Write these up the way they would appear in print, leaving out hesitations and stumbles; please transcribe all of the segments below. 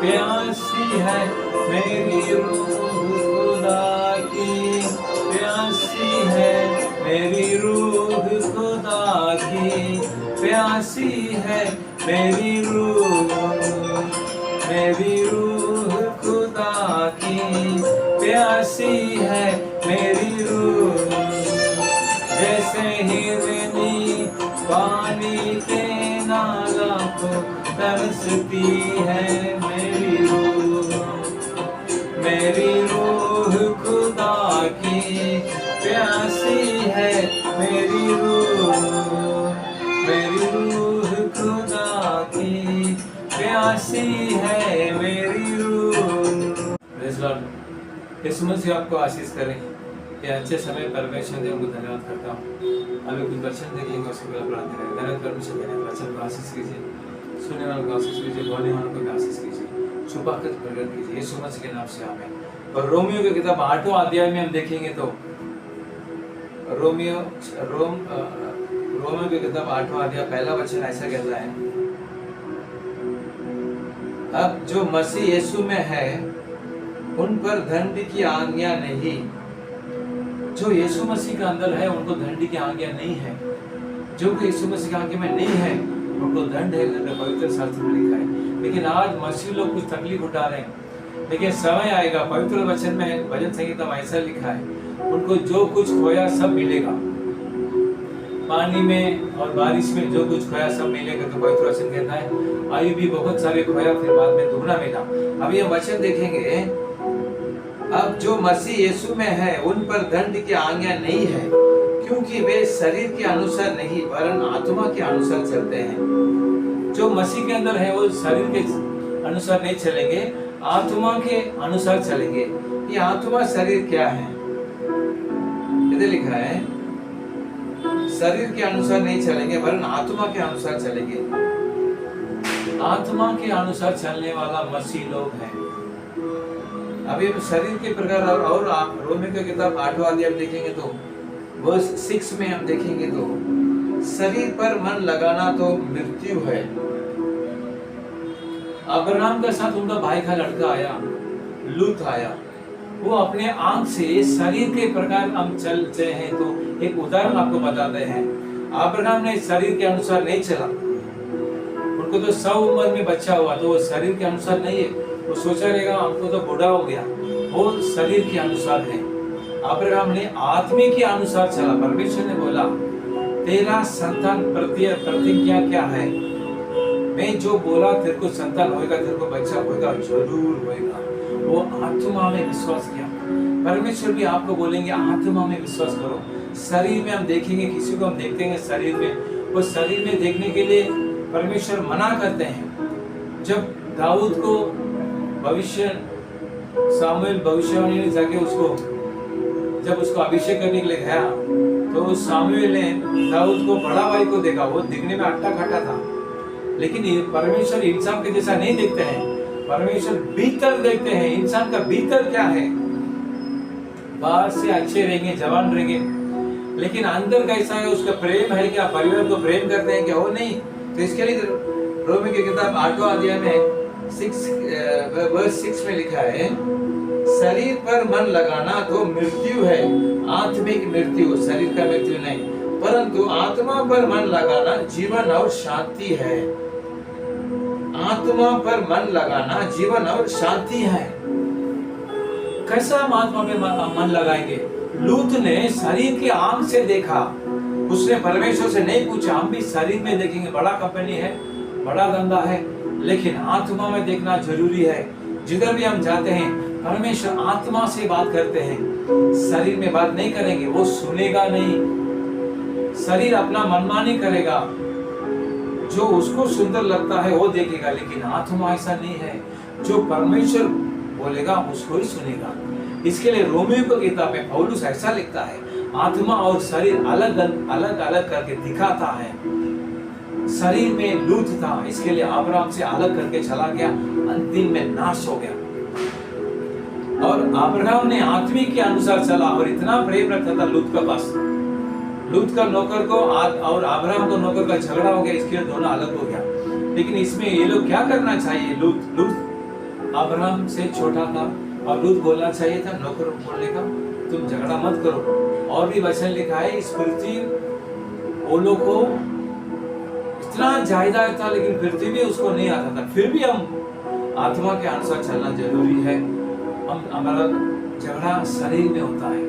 प्यासी है मेरी रूह खुदा की, प्यासी है मेरी रूह खुदा की, प्यासी है मेरी रूह खुदा की, प्यासी है मेरी रूह। जैसे हिरनी पानी के नाला को तरसती है मेरी रूह खुदा की, प्यासी है मेरी रूह खुदा की, प्यासी है मेरी रूह। Praise Lord. यीशु मसीह आपको आशीष करें। ये अच्छे समय परमेश्वर देव को धन्यवाद करता हूँ। अभी कुछ वचन देखेंगे, उसको पहले प्रार्थना करें। धन्यवाद परमेश्वर देने वचन को आशीष कीजिए, सुनने वालों को आशीष कीजिए, बोलने वालों को भी आशीष कीजिए, छुपा कर प्रकट कीजिए यीशु मसीह के नाम से आमीन। और रोमियो की किताब 8वां अध्याय में हम देखेंगे तो रोमियो की किताब 8वां अध्याय पहला वचन ऐसा कहता है, अब जो मसीह यीशु में है उन पर दंड की आज्ञा नहीं। जो यीशु मसीह के अंदर है उनको दंड की आज्ञा नहीं है। जो कि यीशु मसीह के आज्ञा में नहीं है उनको दंड है, पवित्र शास्त्र में लिखा है। लेकिन आज मसीह लोग कुछ तकलीफ उठा रहे हैं, लेकिन समय आएगा, पवित्र वचन में भजन संहिता में ऐसा लिखा है, उनको जो कुछ खोया सब मिलेगा। पानी में और बारिश में जो कुछ खोया सब मिलेगा। तो पवित्र वचन कहता है आयु भी बहुत सारे खोया, फिर बाद में दुगना मिला। अब ये वचन देखेंगे, अब जो मसीह यीशु में है उन पर दंड की आज्ञा नहीं है, क्योंकि वे शरीर के अनुसार नहीं वरन आत्मा के अनुसार चलते हैं। जो मसीह के अंदर है वो शरीर के अनुसार नहीं चलेंगे, आत्मा के अनुसार चलेंगे। ये आत्मा शरीर क्या है? इधर लिखा है शरीर के अनुसार नहीं चलेंगे वरन आत्मा के अनुसार चलेंगे। आत्मा के अनुसार चलने वाला मसीह लोग हैं। अभी शरीर के प्रकार और आप रोमियो की किताब 8वां अध्याय देखेंगे तो वर्स 6 में हम देखेंगे तो शरीर पर मन लगाना तो मृत्यु है। अब्राहम के साथ उनका भाई का लड़का आया, लूत आया, वो अपने आंख से शरीर के प्रकार हम चलते हैं। तो एक उदाहरण आपको बताते हैं। अब्राहम ने शरीर के अनुसार नहीं चला, उनको तो 100 उम्र में बच्चा हुआ, तो वो शरीर के अनुसार नहीं है। वो सोचा रहेगा हमको तो बूढ़ा हो गया, वो शरीर के अनुसार है। अब्राहम ने आत्मा के अनुसार चला। परमेश्वर ने बोला तेरा संतान प्रतिज्ञा क्या है? मैं जो बोला तेरे को संतान होएगा, तेरे को बच्चा होएगा, जरूर होएगा। वो आत्मा में विश्वास किया। परमेश्वर भी आपको बोलेंगे आत्मा में विश्वास करो। शरीर में हम देखेंगे, किसी को हम देखते हैं शरीर में, वो शरीर में देखने के लिए परमेश्वर मना करते हैं। जब दाऊद को सामुएल भविष्यवाणी ने जाके जब उसको अभिषेक करने के लिए गया, तो सामुएल ने दाऊद को बड़ा भाई को देखा। वो दिखने में अट्टा खट्टा था, लेकिन परमेश्वर इंसान के जैसा नहीं देखते हैं। परमेश्वर भीतर देखते हैं, इंसान का भीतर क्या है। बाहर से अच्छे रहेंगे, जवान रहेंगे, लेकिन अंदर कैसा है, उसका प्रेम है क्या, परिवार को प्रेम करते हैं क्या, वो नहीं। तो इसके लिए रोमी की किताब 8वां अध्याय में वर्स 6 में लिखा है, शरीर पर मन लगाना तो मृत्यु है, आत्मिक मृत्यु, शरीर का मृत्यु नहीं, परंतु आत्मा पर मन लगाना जीवन और शांति है। आत्मा पर मन लगाना जीवन और शांति है। कैसा हम आत्मा में मन लगाएंगे? लूत ने शरीर की आंख से देखा, उसने परमेश्वर से नहीं पूछा। हम भी शरीर में देखेंगे, बड़ा कंपनी है, बड़ा धंधा है, लेकिन आत्मा में देखना जरूरी है। जिधर भी हम जाते हैं परमेश्वर आत्मा से बात करते हैं, शरीर में बात नहीं करेंगे, वो सुनेगा नहीं। शरीर अपना मनमानी करेगा, जो उसको सुंदर लगता है वो देखेगा, लेकिन आत्मा ऐसा नहीं है। जो परमेश्वर बोलेगा उसको ही सुनेगा। इसके लिए रोमियो की किताब में पौलुस ऐसा लिखता है, आत्मा और शरीर अलग अलग करके दिखाता है। शरीर में लूत था, इसके लिए अब्राहम से अलग करके चला गया, अंतिम में नाश हो गया। और अब्राहम ने आत्मिक के अनुसार चला और इतना प्रेम रखता था लूत का पास। लूत का नौकर को और अब्राहम को नौकर का झगड़ा हो गया, इसके लिए दोनों अलग हो गया। लेकिन इसमें ये लोग क्या करना चाहिए? लूत अब्राहम से छोटा था और लूत बोलना चाहिए था नौकर बोलने का, तुम झगड़ा मत करो। और भी वचन लिखा है इस पृथ्वी ओलों को इतना जायदाद था लेकिन पृथ्वी भी उसको नहीं आता था। फिर भी हम आत्मा के अनुसार चलना जरूरी है। हम हमारा झगड़ा शरीर में होता है,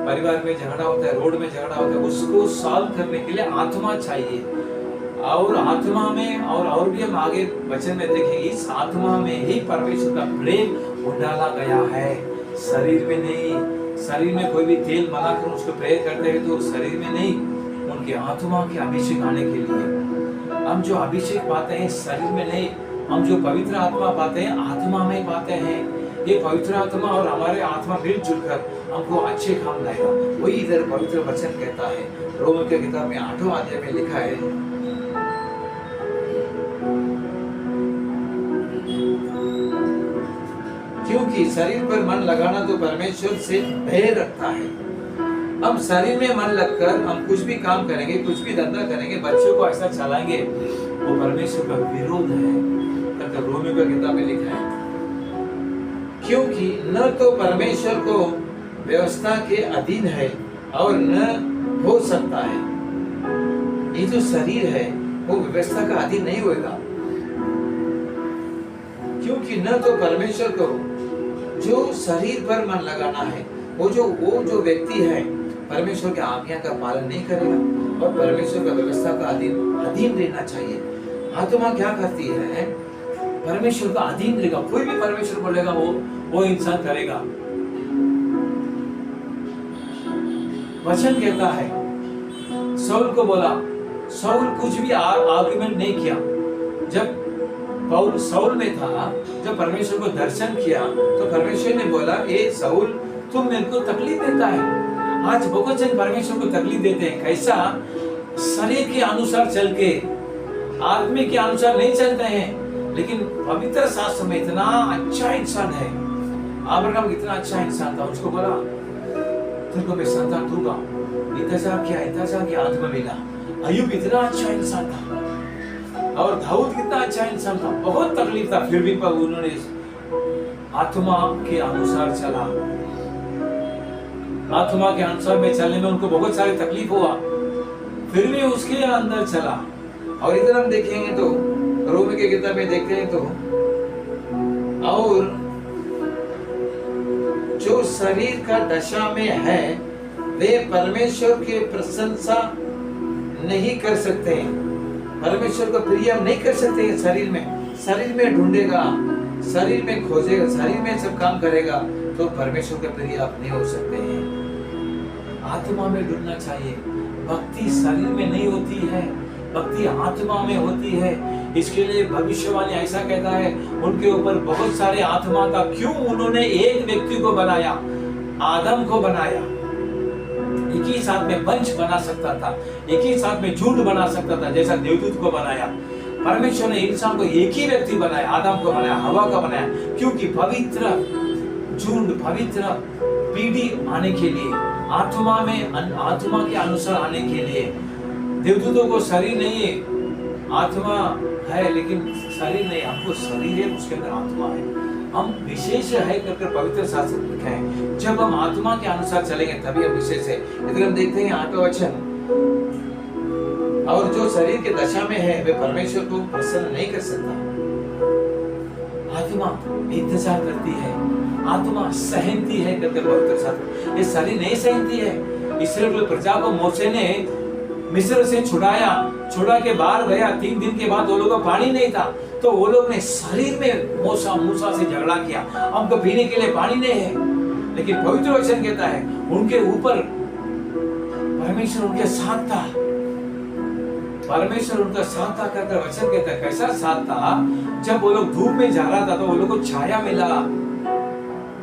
परिवार में झगड़ा होता है, रोड में झगड़ा होता है, उसको सॉल्व करने के लिए आत्मा चाहिए। और आत्मा में और भी हम आगे वचन में देखेंगे, इस आत्मा में ही परमेश्वर का प्रेम डाला गया है, शरीर में नहीं। शरीर में कोई भी तेल बनाकर उसको प्रेयर करते हैं तो शरीर में नहीं, उनके आत्मा के अभिषेक आने के लिए। हम जो अभिषेक पाते हैं शरीर में नहीं, हम जो पवित्र आत्मा पाते हैं आत्मा में पाते हैं। ये पवित्र आत्मा और हमारे आत्मा मिलजुल कर हमको अच्छे काम लाएगा। वही इधर पवित्र वचन कहता है, रोम के किताब में 8वां अध्याय में लिखा है, क्योंकि शरीर पर मन लगाना तो परमेश्वर से भय रखता है। हम शरीर में मन लगकर हम कुछ भी काम करेंगे, कुछ भी धंधा करेंगे, बच्चों को ऐसा चलाएंगे, वो परमेश्वर का विरोध है। रोमियो की किताब में लिखा है, क्योंकि न तो परमेश्वर को व्यवस्था के अधीन है और न हो सकता है। ये जो शरीर है वो व्यवस्था का अधीन नहीं होगा, क्योंकि न तो परमेश्वर को जो शरीर पर मन लगाना है, वो जो व्यक्ति है परमेश्वर की आज्ञा का पालन नहीं करेगा और परमेश्वर का व्यवस्था का अधीन रहना चाहिए। आत्मा क्या करती है, परमेश्वर का अधीन रहेगा। कोई भी परमेश्वर बोलेगा वो इंसान करेगा। वचन कहता है, शाऊल को बोला, शाऊल कुछ भी आर्गुमेंट नहीं किया। जब पौल शाऊल में था, जब परमेश्वर को दर्शन किया तो परमेश्वर ने बोला, ए शाऊल तुम मेरे को तकलीफ देता है। आज बहुत जन परमेश्वर को तकलीफ देते हैं। कैसा? शरीर के अनुसार चल के, आदमी के अनुसार नहीं चलते हैं। लेकिन पवित्र शास्त्र में इतना अच्छा इंसान है, अब्राहम इतना अच्छा इंसान था, उसको बोला तुमको मैं संतान दूंगा। इंतजार किया, आत्मा मिला। अय्यूब इतना अच्छा इंसान था और दाऊद कितना अच्छा इंसान था, बहुत तकलीफ था, फिर भी उन्होंने आत्मा के अनुसार चला। आत्मा के अनुसार में चलने में उनको बहुत सारी तकलीफ हुआ, फिर भी उसके अंदर चला। और इधर हम देखेंगे तो रोमी की किताब में देखते हैं तो, और जो शरीर का दशा में है वे परमेश्वर की प्रशंसा नहीं कर सकते हैं, परमेश्वर को प्रिय नहीं कर सकते हैं। शरीर में ढूंढेगा, शरीर में खोजेगा, शरीर में सब काम करेगा तो परमेश्वर के प्रिय आप नहीं हो सकते हैं। आत्मा में ढूंढना चाहिए। भक्ति शरीर में नहीं होती है, भक्ति आत्मा में होती है। इसके लिए भविष्यवाणी ऐसा कहता है, उनके ऊपर बहुत सारे आत्मा था। क्यों? उन्होंने एक व्यक्ति को बनाया, आदम को बनाया। एक ही साथ में वंश बना सकता था, एक ही साथ में झूठ बना सकता था, जैसा देवदूत को बनाया। परमेश्वर ने इंसान को एक ही व्यक्ति बनाया, आदम को बनाया, हवा को बनाया। क्योंकि पवित्र झुंड, पवित्र पीढ़ी आने के लिए, आत्मा के अनुसार आने के लिए। देवदूतों को शरीर नहीं है, आत्मा है, लेकिन शरीर नहीं। हमको शरीर है, उसके अंदर आत्मा है, हम विशेष है करके पवित्र शास्त्र लिखा है। जब हम आत्मा के अनुसार चलेंगे तभी हम विशेष है। इधर हम देखते हैं 8वां वचन, और जो शरीर के दशा में है वे परमेश्वर को प्रसन्न नहीं कर सकता। आत्मा इंतजार करती है, आत्मा सहनती है करके पवित्र शास्त्र। ये शरीर नहीं सहनती है। इस्राएल प्रजा को मूसा ने मिस्र से छुड़ा के बाहर गया। 3 दिन के बाद वो लोगों को पानी नहीं था, तो वो लोग ने शरीर में मूसा से झगड़ा किया, हमको पीने के लिए पानी नहीं है। लेकिन पवित्र वचन कहता है उनके ऊपर परमेश्वर उनके साथ था, परमेश्वर उनका साथ था करके वचन कहता है। कैसा साथ था? जब वो लोग धूप में जा रहा था तो वो लोग को छाया मिला,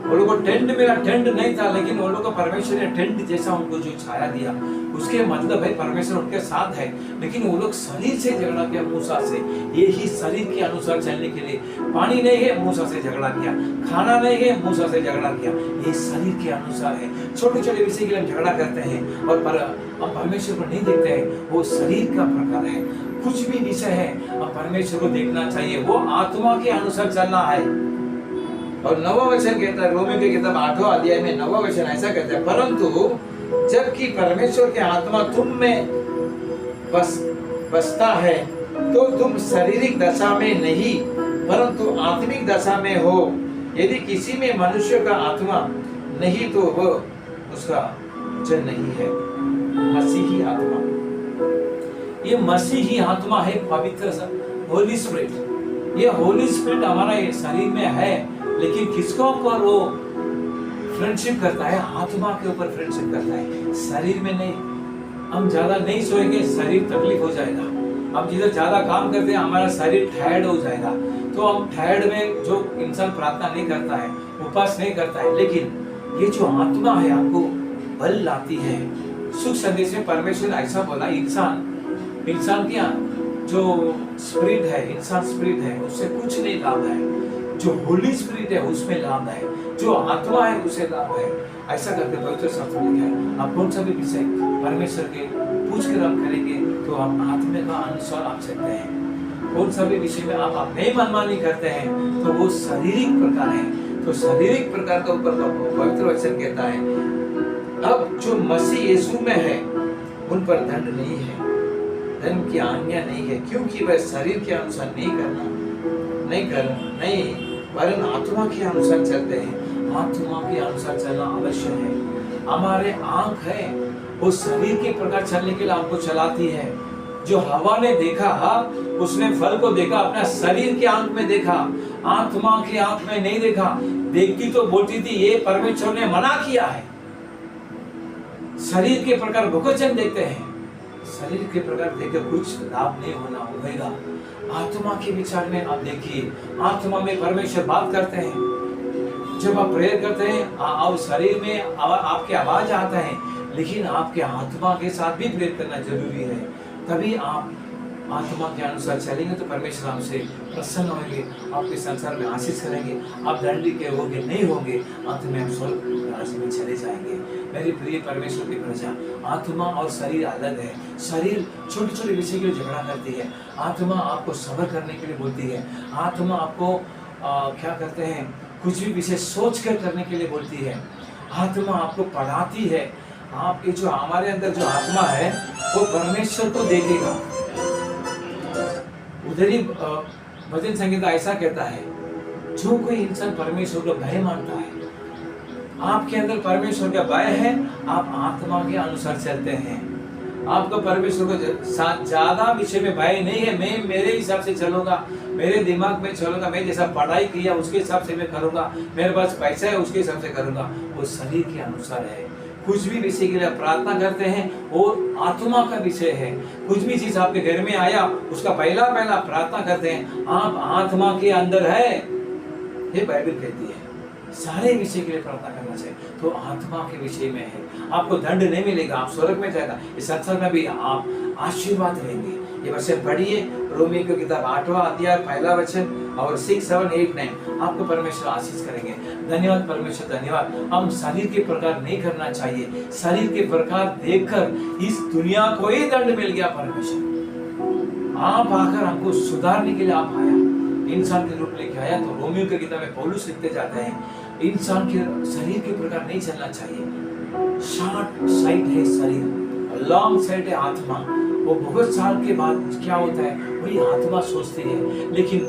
वो लोग को टेंट मिला। टेंट नहीं था, लेकिन वो लोग को परमेश्वर ने टेंट जैसा उनको जो छाया दिया, उसके मतलब है परमेश्वर उनके साथ है। लेकिन वो लोग शरीर से झगड़ा किया मूसा से। ये ही शरीर के अनुसार चलने के लिए, पानी नहीं है मूसा से झगड़ा किया, खाना नहीं है मूसा से झगड़ा किया। ये शरीर के अनुसार है। छोटे छोटे विषय के लिए हम झगड़ा करते हैं और हम परमेश्वर को नहीं देखते हैं, वो शरीर का प्रकार है। कुछ भी विषय है हम परमेश्वर को देखना चाहिए, वो आत्मा के अनुसार चलना है। और 9वां वचन कहता है, रोमियो की किताब 8वां अध्याय में 9वां वचन ऐसा कहता है, परंतु जबकि परमेश्वर की आत्मा तुम में बसता है तो तुम शारीरिक दशा में नहीं परंतु आत्मिक दशा में हो। यदि किसी में मनुष्य का आत्मा नहीं तो वह उसका जन नहीं है। मसीही आत्मा, ये मसीही आत्मा है, पवित्र होली स्पिरिट। ये होली स्पिरिट हमारा शरीर में है, लेकिन किसको ऊपर वो फ्रेंडशिप करता है? आत्मा के ऊपर फ्रेंडशिप करता है, शरीर में नहीं। हम ज्यादा नहीं सोएंगे, शरीर तकलीफ हो जाएगा। हम जिधर ज्यादा काम करते हैं हमारा शरीर टायर्ड हो जाएगा। तो हम टायर्ड में जो इंसान प्रार्थना नहीं करता है, उपवास नहीं करता है, लेकिन ये जो आत्मा है आपको बल लाती है। सुख संदेश में परमेश्वर ने ऐसा बोला, इंसान की जो स्पिरिट है, इंसान स्पिरिट है, उससे कुछ नहीं लाभ है। जो होली स्पिरिट है उसमें लाभ है, जो आत्मा है उसे लाभ है। ऐसा करके पवित्र शास्त्र में लिखा है। आप कौन सा भी विषय परमेश्वर के पूछ कर हम करेंगे तो हम आत्मा का अनुसार आप सकते हैं। कौन सा भी विषय में आप नहीं मनमानी करते हैं तो वो शारीरिक प्रकार है। तो शारीरिक प्रकार का ऊपर पवित्र वचन कहता है, अब जो मसीह यीशु में है उन पर दंड नहीं है, धर्म की आज्ञा नहीं है, क्योंकि वह शरीर के अनुसार नहीं वरन आत्मा के अनुसार चलते हैं। आत्मा के अनुसार चलना अवश्य है। हमारे आंख है वो शरीर के प्रकार चलने के लिए आपको चलाती है। जो हवा ने देखा, उसने फल को देखा, अपना शरीर के आंख में देखा, आत्मा की आंख में नहीं देखा। देखती तो बोलती थी ये परमेश्वर ने मना किया है। शरीर के प्रकार भोगचन देखते हैं, शरीर के प्रकार देखकर कुछ लाभ नहीं होगा। आत्मा के विचार में आप देखिए, आत्मा में परमेश्वर बात करते हैं। जब आप प्रेयर करते हैं और शरीर में आपके आवाज आता है, लेकिन आपके आत्मा के साथ भी प्रेयर करना जरूरी है। तभी आप आत्मा के अनुसार चलेंगे तो परमेश्वर आपसे प्रसन्न होंगे, आपके संसार में आशीष करेंगे। आप दंडित के होंगे नहीं होंगे, अंत में आप स्वर्ग राज्य में चले जाएंगे। मेरी प्रिय परमेश्वर की प्रजा, आत्मा और शरीर अलग है। शरीर छोटे छोटे विषय के लिए झगड़ा करती है, आत्मा आपको सब्र करने के लिए बोलती है। आत्मा आपको क्या करते हैं, कुछ भी विषय सोच कर करने के लिए बोलती है। आत्मा आपको पढ़ाती है। आपके जो हमारे अंदर जो आत्मा है वो परमेश्वर को देखेगा। उधर ही भजन संगीता ऐसा कहता है, जो कोई इंसान परमेश्वर का भय मानता है, आपके अंदर परमेश्वर का भय है, आप आत्मा के अनुसार चलते हैं। आपको परमेश्वर को साथ ज्यादा विषय में भय नहीं है। मैं मेरे हिसाब से चलूंगा, मेरे दिमाग में चलूंगा, मैं जैसा पढ़ाई किया उसके हिसाब से मैं करूंगा, मेरे पास पैसा है उसके हिसाब से करूंगा। वो शरीर के अनुसार है। कुछ भी विषय के लिए प्रार्थना करते हैं और आत्मा का विषय है। कुछ भी चीज आपके घर में आया उसका पहला प्रार्थना करते हैं, आप आत्मा के अंदर है, ये बाइबल कहती है। सारे विषय के लिए प्रार्थना करना चाहिए। तो आत्मा के विषय में है, आपको दंड नहीं मिलेगा, आप स्वर्ग में जाएगा। इस संसार में भी आप आशीर्वाद रहेंगे। ये वचन पढ़िए, रोमियो की किताब 8वां अध्याय 1 वचन और 6, 7, 8, 9 आपको परमेश्वर आशीष करेंगे। धन्यवाद परमेश्वर, धन्यवाद। हम शरीर के प्रकार नहीं करना चाहिए। शरीर के प्रकार देखकर इस दुनिया को ही दंड मिल गया। परमेश्वर आप आकर हमको सुधारने के लिए आप आया, इंसान के रूप लेके आया। तो रोमियो की किताब में पौलुस लिखते जाते हैं, इंसान के शरीर के प्रकार नहीं चलना चाहिए। शॉर्ट साइड है शरीर, लॉन्ग साइड है आत्मा। वो बहुत साल के बाद क्या होता है, वही आत्मा सोचती है, लेकिन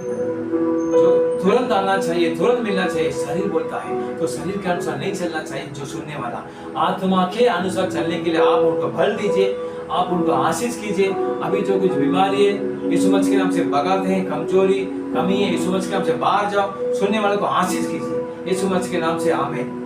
जो तुरंत आना चाहिए, तुरंत मिलना चाहिए, शरीर बोलता है। तो शरीर के अनुसार नहीं चलना चाहिए। जो सुनने वाला आत्मा के अनुसार चलने के लिए आप उनको बल दीजिए, आप उनको आशीष कीजिए। अभी जो कुछ बीमारी है यीशु मसीह के नाम से भगाते हैं, कमजोरी कमी है यीशु मसीह के नाम से बाहर जाओ। सुनने वाले को आशीष कीजिए यीशु मसीह के नाम से, आमीन।